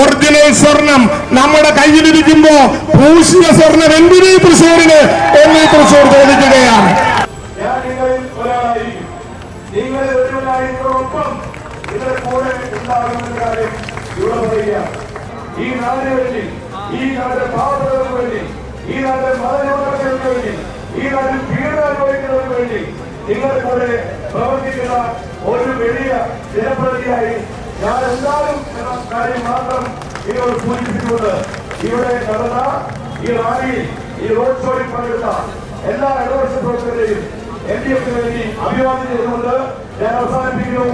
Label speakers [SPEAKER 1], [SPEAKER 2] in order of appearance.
[SPEAKER 1] Original സ്വർണം നമ്മുടെ കയ്യിലിരിക്കുമ്പോ പൂശിയ സ്വർണം എന്തിനീ തൃശ്ശൂരിന് എന്നീ തൃശ്ശൂർ ചോദിക്കുകയാണ്.
[SPEAKER 2] ഞാൻ നിങ്ങളിൽ ഒരാളായിരിക്കും, നിങ്ങളിൽ ഒരുവനായിരിക്കുന്നതോടൊപ്പം നിങ്ങളുടെ കൂടെ ഉണ്ടാകുന്ന കാര്യം ഇവിടെ പറയുകയാണ്. ഈ നാടിന് വേണ്ടി, ഈ നാടിന്റെ പാവങ്ങൾക്ക് വേണ്ടി, ഈ നാടിന്റെ മതന്യൂനപക്ഷങ്ങൾക്ക് വേണ്ടി, ഈ നാട്ടിൽ പീഡനം അനുഭവിക്കുന്നതിന് വേണ്ടി നിങ്ങളുടെ കൂടെ പ്രവർത്തിക്കുന്ന ഒരു വലിയ ജനപ്രതിനിധിയായി ഞാൻ എന്തായാലും എന്ന കാര്യം മാത്രം നിങ്ങളോട് സൂചിപ്പിച്ചുകൊണ്ട് ഇവിടെ നടന്ന ഈ റാലിയിൽ, ഈ റോഡ് ഷോയിൽ പങ്കെടുത്ത എല്ലാ ഇടതുപക്ഷ പ്രവർത്തകരെയും LDF വേണ്ടി അഭിവാദ്യം ചെയ്തുകൊണ്ട് ഞാൻ അവസാനിപ്പിക്കുന്നു.